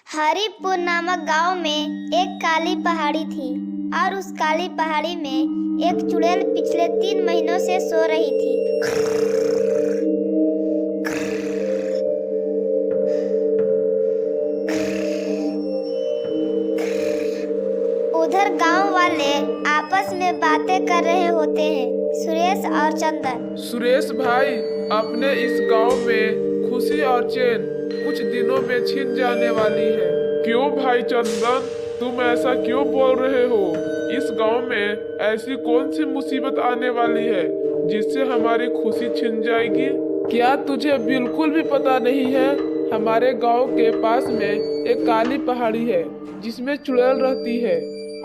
हरिपुर नामक गांव में एक काली पहाड़ी थी और उस काली पहाड़ी में एक चुड़ैल पिछले 3 महीनों से सो रही थी। उधर गांव वाले आपस में बातें कर रहे होते हैं, सुरेश और चंदन। सुरेश भाई, अपने इस गांव में खुशी और चैन कुछ दिनों में छिन जाने वाली है। क्यों भाई चंदन, तुम ऐसा क्यों बोल रहे हो? इस गांव में ऐसी कौन सी मुसीबत आने वाली है जिससे हमारी खुशी छिन जाएगी? क्या तुझे बिल्कुल भी पता नहीं है? हमारे गांव के पास में एक काली पहाड़ी है जिसमें चुड़ैल रहती है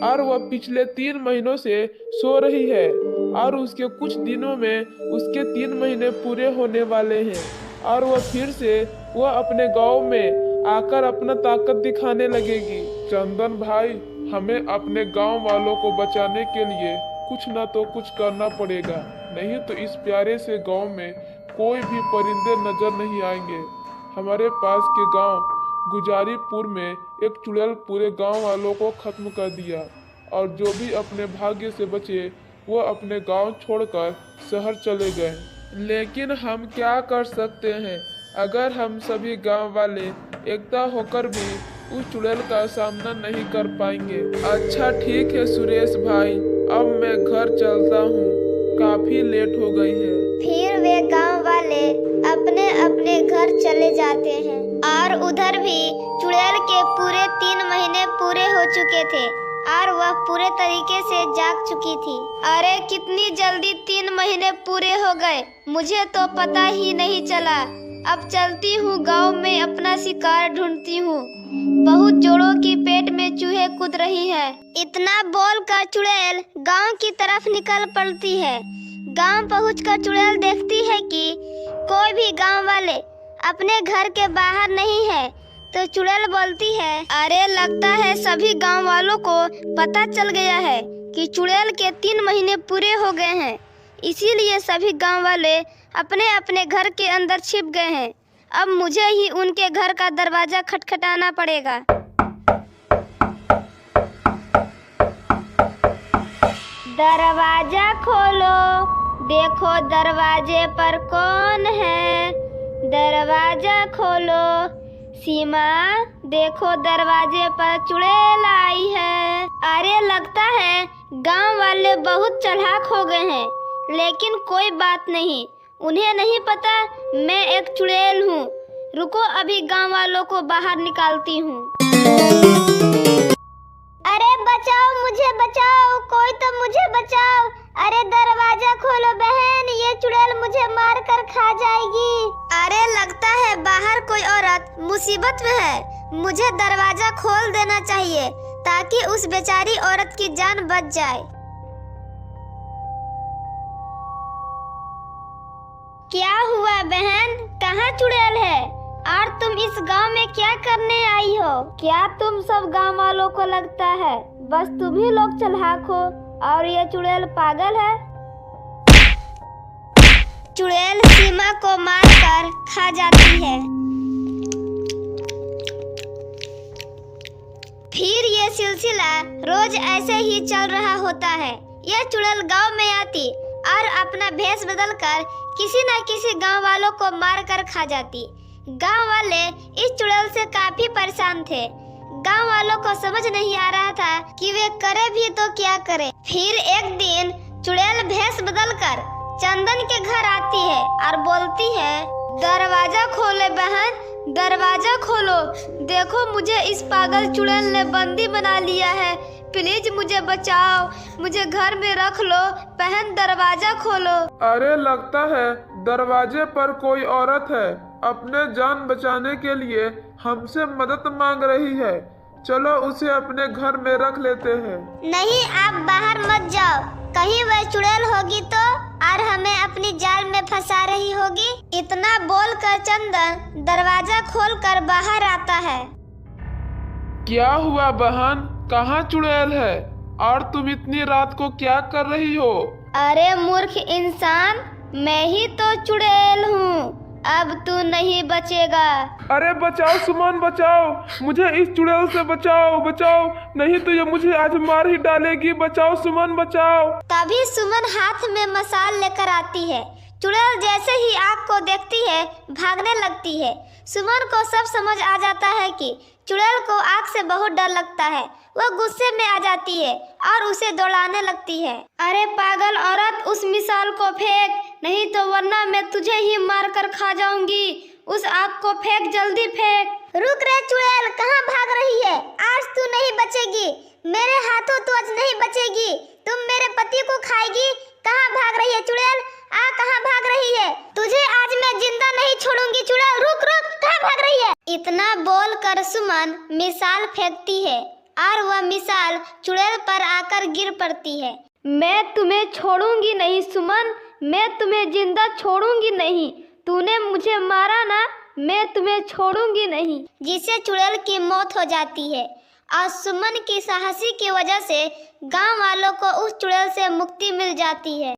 और वह पिछले 3 महीनों से सो रही है और उसके कुछ दिनों में उसके 3 महीने पूरे होने वाले हैं और वह फिर से वह अपने गांव में आकर अपना ताकत दिखाने लगेगी। चंदन भाई, हमें अपने गांव वालों को बचाने के लिए कुछ न तो कुछ करना पड़ेगा, नहीं तो इस प्यारे से गांव में कोई भी परिंदे नजर नहीं आएंगे। हमारे पास के गांव गुजारीपुर में एक चुड़ैल पूरे गांव वालों को खत्म कर दिया और जो भी अपने भाग्य से बचे वो अपने गांव छोड़कर शहर चले गए। लेकिन हम क्या कर सकते हैं अगर हम सभी गांव वाले एकता होकर भी उस चुड़ैल का सामना नहीं कर पाएंगे। अच्छा ठीक है सुरेश भाई, अब मैं घर चलता हूँ, काफी लेट हो गई है। फिर वे गांव वाले अपने अपने घर चले जाते हैं और उधर भी चुड़ैल के पूरे 3 महीने पूरे हो चुके थे और वह पूरे तरीके से जाग चुकी थी। अरे कितनी जल्दी 3 महीने पूरे हो गए, मुझे तो पता ही नहीं चला। अब चलती हूँ, गांव में अपना शिकार ढूंढती हूँ। बहुत जोड़ों की पेट में चूहे कूद रही है। इतना बोलकर चुड़ैल गांव की तरफ निकल पड़ती है। गांव पहुंचकर चुड़ैल देखती है कि कोई भी गांव वाले अपने घर के बाहर नहीं है, तो चुड़ैल बोलती है, अरे लगता है सभी गांव वालों को पता चल गया है कि चुड़ैल के 3 महीने पूरे हो गए हैं, इसीलिए सभी गांव वाले अपने अपने घर के अंदर छिप गए हैं। अब मुझे ही उनके घर का दरवाजा खटखटाना पड़ेगा। दरवाजा खोलो, देखो दरवाजे पर कौन है। दरवाजा खोलो, सीमा देखो दरवाजे पर चुड़ैल आई है। अरे लगता है गांव वाले बहुत चालाक हो गए हैं, लेकिन कोई बात नहीं, उन्हें नहीं पता मैं एक चुड़ैल हूँ। रुको, अभी गांव वालों को बाहर निकालती हूँ। अरे बचाओ, मुझे बचाओ, कोई तो मुझे बचाओ। अरे दरवाजा खोलो बहन, ये चुड़ैल मुझे मार कर खा जाएगी। अरे लगता है बाहर कोई औरत मुसीबत में है, मुझे दरवाजा खोल देना चाहिए ताकि उस बेचारी औरत की जान बच जाए। क्या हुआ बहन, कहाँ चुड़ैल है और तुम इस गांव में क्या करने आई हो? क्या तुम सब गांव वालों को लगता है बस तुम ही लोग चालाक हो और ये चुड़ैल पागल है? चुड़ैल सीमा को मारकर खा जाती है। फिर ये सिलसिला रोज ऐसे ही चल रहा होता है। यह चुड़ैल गांव में आती और अपना भेष बदलकर किसी न किसी गांव वालों को मारकर खा जाती। गांव वाले इस चुड़ैल से काफी परेशान थे। गांव वालों को समझ नहीं आ रहा था कि वे करे भी तो क्या करे। फिर एक दिन चुड़ैल भेष बदलकर चंदन के घर आती है और बोलती है, दरवाजा खोले बहन, दरवाजा खोलो, देखो मुझे इस पागल चुड़ैल ने बंदी बना लिया है, प्लीज मुझे बचाओ, मुझे घर में रख लो बहन, दरवाजा खोलो। अरे लगता है दरवाजे पर कोई औरत है, अपने जान बचाने के लिए हमसे मदद मांग रही है। चलो उसे अपने घर में रख लेते हैं। नहीं, आप बाहर मत जाओ, कहीं वह चुड़ैल होगी तो और हमें अपनी जाल में फंसा रही होगी। इतना बोलकर चंदन दरवाजा खोलकर बाहर आता है। क्या हुआ बहन, कहाँ चुड़ैल है और तुम इतनी रात को क्या कर रही हो? अरे मूर्ख इंसान, मैं ही तो चुड़ैल हूँ। अब तू नहीं बचेगा। अरे बचाओ सुमन बचाओ, मुझे इस चुड़ैल से बचाओ बचाओ, नहीं तो ये मुझे आज मार ही डालेगी। बचाओ सुमन बचाओ। तभी सुमन हाथ में मसाल लेकर आती है। चुड़ैल जैसे ही आग को देखती है भागने लगती है। सुमन को सब समझ आ जाता है कि चुड़ैल को आग से बहुत डर लगता है। वह गुस्से में आ जाती है और उसे दौड़ाने लगती है। अरे पागल औरत, उस मिसाल को फेंक, नहीं तो वरना मैं तुझे ही मार कर खा जाऊंगी। उस आग को फेंक, जल्दी फेंक। रुक रे चुड़ैल, कहाँ भाग रही है? आज तू नहीं बचेगी, मेरे हाथों तू आज नहीं बचेगी। तुम मेरे पति को खाएगी। कहाँ भाग रही है चुड़ैल? आ, कहाँ भाग रही है? तुझे आज मैं जिंदा नहीं छोड़ूंगी चुड़ैल। रुक रुक, कहाँ भाग रही है? इतना बोलकर सुमन मिसाल फेंकती है और वह मिसाल चुड़ैल पर आकर गिर पड़ती है। मैं तुम्हें छोड़ूंगी नहीं सुमन, मैं तुम्हें जिंदा छोड़ूंगी नहीं। तूने मुझे मारा ना, मैं तुम्हें छोड़ूंगी नहीं। जिससे चुड़ैल की मौत हो जाती है और सुमन की साहसी की वजह से गांव वालों को उस चुड़ैल से मुक्ति मिल जाती है।